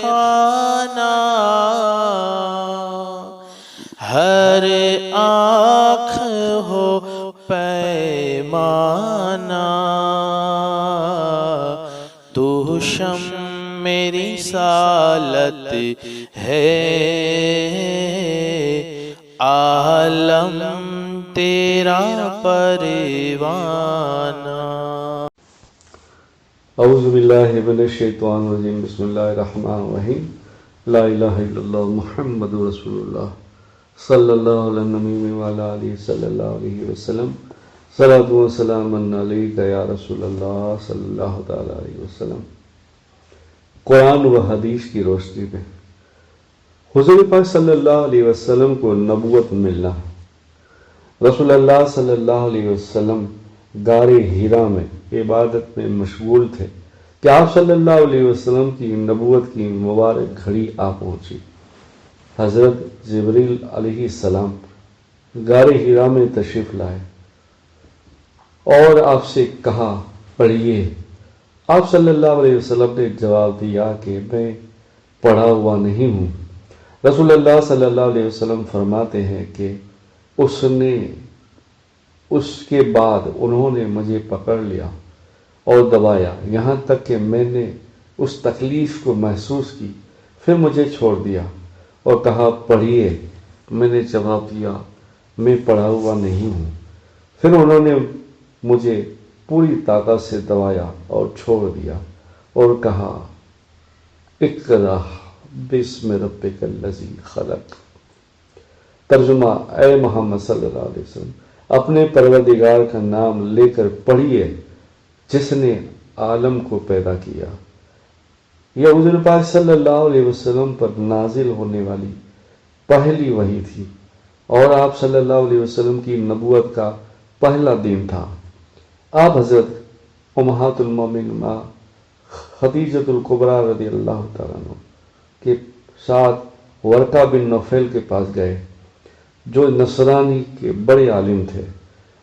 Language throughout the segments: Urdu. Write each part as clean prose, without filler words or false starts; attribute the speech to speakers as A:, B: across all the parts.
A: خانہ ہر آنکھ ہو پیمانہ تو شم میری سالت ہے عالم تیرا پروانہ۔
B: اعوذ باللہ من الشیطان الرجیم، بسم اللہ الرحمن الرحیم، لا الہ الا اللہ محمد رسول اللہ صلی اللہ علیہ نبی وعلی آلہ صلی اللہ علیہ وسلم، صلاۃ و سلام علیک یا رسول اللہ صلی اللہ تعالی علیہ وسلم۔ قرآن و حدیث کی روشنی میں حضور پاک صلی اللہ علیہ وسلم کو نبوت ملنا۔ رسول اللہ صلی اللہ علیہ وسلم غار حرا میں عبادت میں مشغول تھے کہ آپ صلی اللہ علیہ وسلم کی نبوت کی مبارک گھڑی آ پہنچی۔ حضرت جبریل علیہ السلام غار حرا میں تشریف لائے اور آپ سے کہا پڑھیے۔ آپ صلی اللہ علیہ وسلم نے جواب دیا کہ میں پڑھا ہوا نہیں ہوں۔ رسول اللہ صلی اللہ علیہ وسلم فرماتے ہیں کہ اس کے بعد انہوں نے مجھے پکڑ لیا اور دبایا یہاں تک کہ میں نے اس تکلیف کو محسوس کی، پھر مجھے چھوڑ دیا اور کہا پڑھیے۔ میں نے جواب دیا میں پڑھا ہوا نہیں ہوں۔ پھر انہوں نے مجھے پوری طاقت سے دبایا اور چھوڑ دیا اور کہا اقرأ بسم ربک الذی خلق۔ ترجمہ: اے محمد صلی اللہ علیہ وسلم اپنے پروردگار کا نام لے کر پڑھیے جس نے عالم کو پیدا کیا۔ یہ حضور پاک صلی اللہ علیہ وسلم پر نازل ہونے والی پہلی وحی تھی اور آپ صلی اللہ علیہ وسلم کی نبوت کا پہلا دن تھا۔ آپ حضرت امہات المومنین خدیجۃ الکبریٰ رضی اللہ تعالیٰ عنہ کے ساتھ ورقہ بن نوفل کے پاس گئے جو نصرانی کے بڑے عالم تھے۔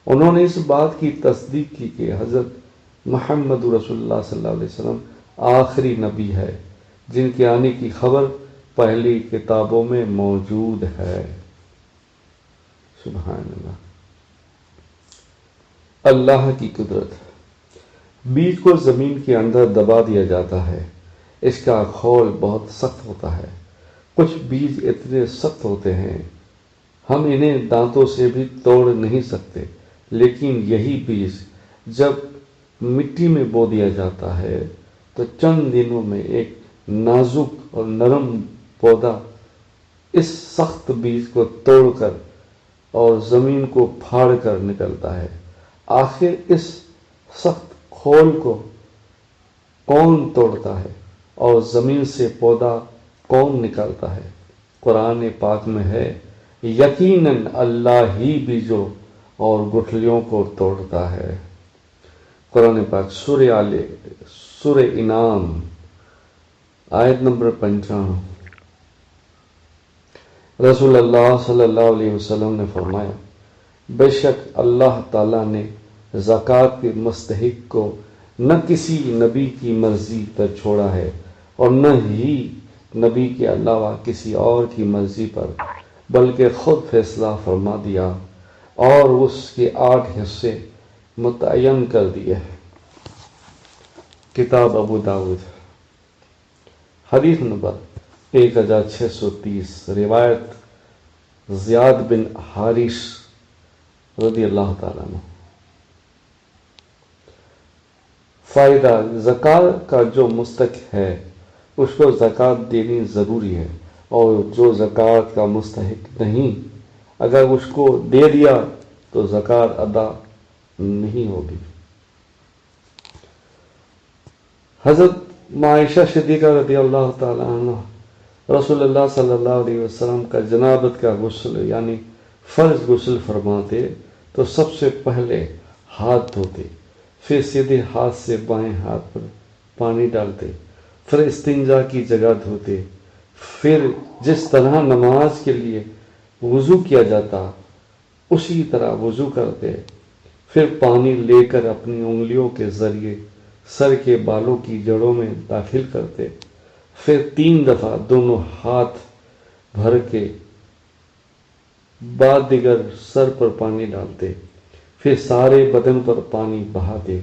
B: انہوں نے اس بات کی تصدیق کی کہ حضرت محمد رسول اللہ صلی اللہ علیہ وسلم آخری نبی ہے جن کے آنے کی خبر پہلی کتابوں میں موجود ہے۔ سبحان اللہ۔ اللہ کی قدرت۔ بیج کو زمین کے اندر دبا دیا جاتا ہے۔ اس کا خول بہت سخت ہوتا ہے۔ کچھ بیج اتنے سخت ہوتے ہیں ہم انہیں دانتوں سے بھی توڑ نہیں سکتے، لیکن یہی بیج جب مٹی میں بو دیا جاتا ہے تو چند دنوں میں ایک نازک اور نرم پودا اس سخت بیج کو توڑ کر اور زمین کو پھاڑ کر نکلتا ہے۔ آخر اس سخت خول کو کون توڑتا ہے اور زمین سے پودا کون نکالتا ہے؟ قرآن پاک میں ہے یقیناً اللہ ہی بیجوں اور گٹھلیوں کو توڑتا ہے۔ قرآن پاک سورہ انعام آیت نمبر 95۔ رسول اللہ صلی اللہ علیہ وسلم نے فرمایا بے شک اللہ تعالیٰ نے زکوٰۃ کے مستحق کو نہ کسی نبی کی مرضی پر چھوڑا ہے اور نہ ہی نبی کے علاوہ کسی اور کی مرضی پر، بلکہ خود فیصلہ فرما دیا اور اس کے 8 حصے متعین کر دیے۔ کتاب ابو داؤد حدیث نمبر 1630، روایت زیاد بن حارث رضی اللہ تعالیٰ عنہ۔ فائدہ: زکوٰۃ کا جو مستحق ہے اس کو زکوٰۃ دینی ضروری ہے، اور جو زکوٰۃ کا مستحق نہیں اگر اس کو دے دیا تو زکوٰۃ ادا نہیں ہوگی۔ حضرت عائشہ صدیقہ رضی اللہ تعالیٰ عنہ رسول اللہ صلی اللہ علیہ وسلم کا جنابت کا غسل یعنی فرض غسل فرماتے تو سب سے پہلے ہاتھ دھوتے، پھر سیدھے ہاتھ سے بائیں ہاتھ پر پانی ڈالتے، پھر استنجا کی جگہ دھوتے، پھر جس طرح نماز کے لیے وضو کیا جاتا اسی طرح وضو کرتے، پھر پانی لے کر اپنی انگلیوں کے ذریعے سر کے بالوں کی جڑوں میں داخل کرتے، پھر 3 دفعہ دونوں ہاتھ بھر کے بعد دیگر سر پر پانی ڈالتے، پھر سارے بدن پر پانی بہاتے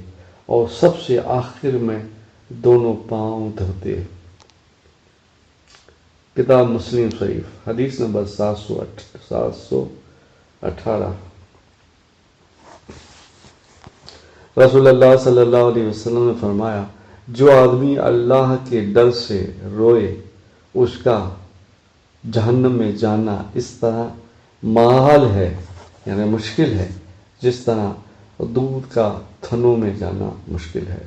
B: اور سب سے آخر میں دونوں پاؤں دھوتے۔ کتاب مسلم شریف حدیث نمبر 718۔ رسول اللہ صلی اللہ علیہ وسلم نے فرمایا، جو آدمی اللہ کے ڈر سے روئے اس کا جہنم میں جانا اس طرح محال ہے، یعنی مشکل ہے، جس طرح دودھ کا تھنوں میں جانا مشکل ہے۔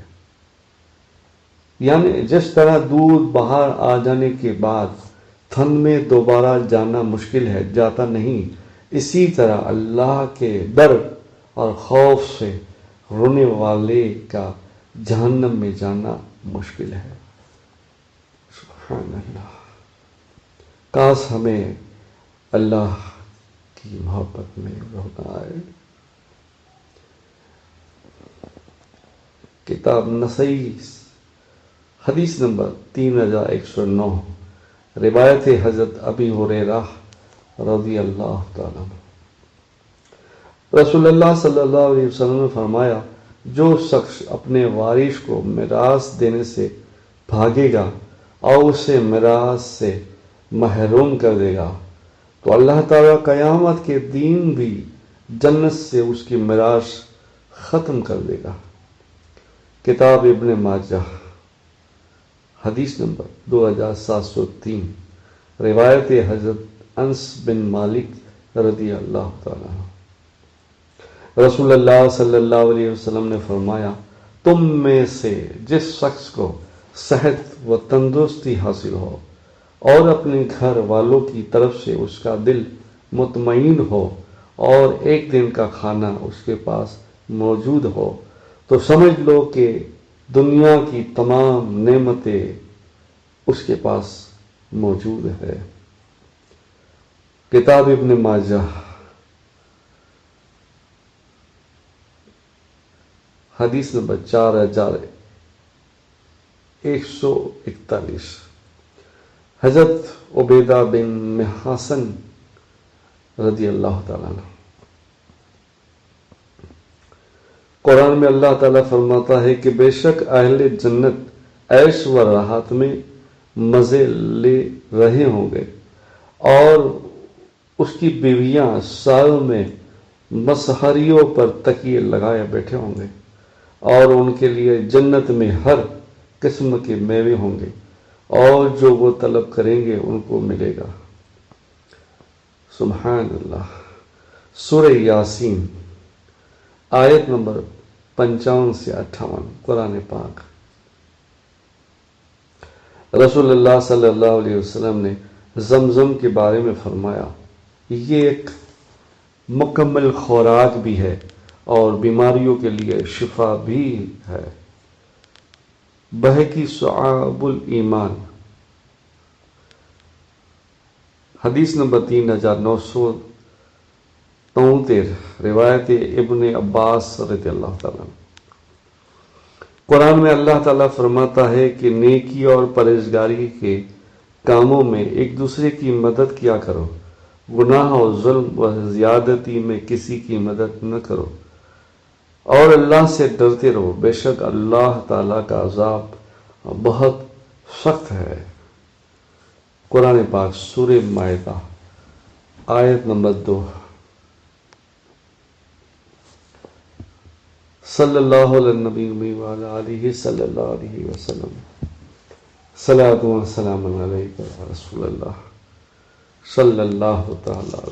B: یعنی جس طرح دودھ باہر آ جانے کے بعد تھن میں دوبارہ جانا مشکل ہے، جاتا نہیں، اسی طرح اللہ کے ڈر اور خوف سے رونے والے کا جہنم میں جانا مشکل ہے۔ سبحان اللہ۔ کاش ہمیں اللہ کی محبت میں رونا آئے۔ کتاب نسائی حدیث نمبر 3109، روایت حضرت ابی ہریرہ رضی اللہ تعالیٰ عنہ۔ رسول اللہ صلی اللہ علیہ وسلم نے فرمایا، جو شخص اپنے وارث کو میراث دینے سے بھاگے گا اور اسے میراث سے محروم کر دے گا تو اللہ تعالیٰ قیامت کے دن بھی جنت سے اس کی میراث ختم کر دے گا۔ کتاب ابن ماجہ حدیث نمبر 2703، روایت حضرت انس بن مالک رضی اللہ تعالیٰ عنہ۔ رسول اللہ صلی اللہ علیہ وسلم نے فرمایا، تم میں سے جس شخص کو صحت و تندرستی حاصل ہو اور اپنے گھر والوں کی طرف سے اس کا دل مطمئن ہو اور ایک دن کا کھانا اس کے پاس موجود ہو تو سمجھ لو کہ دنیا کی تمام نعمتیں اس کے پاس موجود ہے۔ کتاب ابن ماجہ حدیث نمبر 4141، حضرت عبیدہ بن محصن رضی اللہ تعالیٰ عنہ۔ قرآن میں اللہ تعالیٰ فرماتا ہے کہ بے شک اہل جنت عیش و راحت میں مزے لے رہے ہوں گے اور اس کی بیویاں سال میں مسحریوں پر تکیے لگائے بیٹھے ہوں گے اور ان کے لیے جنت میں ہر قسم کے میوے ہوں گے اور جو وہ طلب کریں گے ان کو ملے گا۔ سبحان اللہ۔ سورہ یاسین آیت نمبر 55 سے 58، قرآن پاک۔ رسول اللہ صلی اللہ علیہ وسلم نے زمزم کے بارے میں فرمایا، یہ ایک مکمل خوراک بھی ہے اور بیماریوں کے لیے شفا بھی ہے۔ بہقی شعب الایمان حدیث نمبر 3973، روایت ابن عباس رضی اللہ تعالیٰ۔ قرآن میں اللہ تعالیٰ فرماتا ہے کہ نیکی اور پرہیزگاری کے کاموں میں ایک دوسرے کی مدد کیا کرو، گناہ اور ظلم و زیادتی میں کسی کی مدد نہ کرو اور اللہ سے ڈرتے رہو، بے شک اللہ تعالیٰ کا عذاب بہت سخت ہے۔ قرآن پاک سورہ مائدہ آیت نمبر 2۔ صلی اللہ علیہ نبی وعلی آلہ صلی اللہ علیہ وسلم۔ صلاۃ و سلام علیک یا رسول اللہ صلی اللہ تعالیٰ علیہ